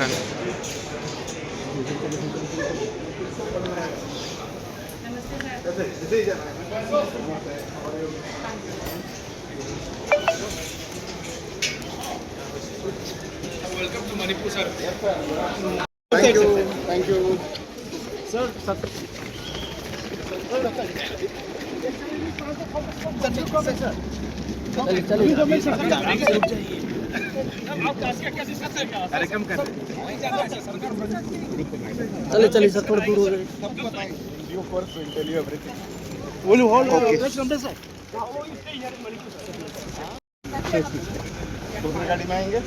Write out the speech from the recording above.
Uttarakhand. Welcome to Manipur sir. Thank you, thank you sir sir कार्यक्रम कर चलिए चलिए सर, थोड़ा दूर हो गए। दूसरी गाड़ी में आएंगे।